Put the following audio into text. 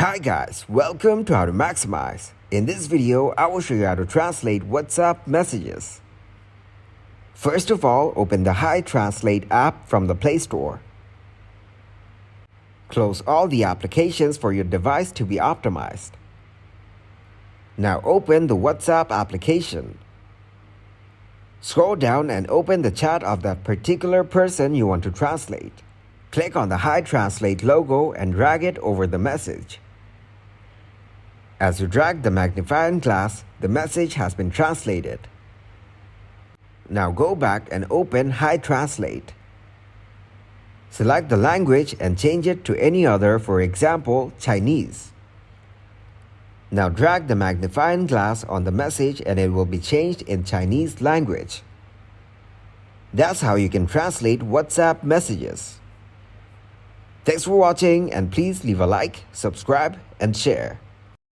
Hi guys, welcome to How to Maximize. In this video, I will show you how to translate WhatsApp messages. First of all, open the Hi Translate app from the Play Store. Close all the applications for your device to be optimized. Now open the WhatsApp application. Scroll down and open the chat of that particular person you want to translate. Click on the Hi Translate logo and drag it over the message. As you drag the magnifying glass, the message has been translated. Now go back and open Hi Translate. Select the language and change it to any other, for example, Chinese. Now drag the magnifying glass on the message and it will be changed in Chinese language. That's how you can translate WhatsApp messages. Thanks for watching and please leave a like, subscribe and share.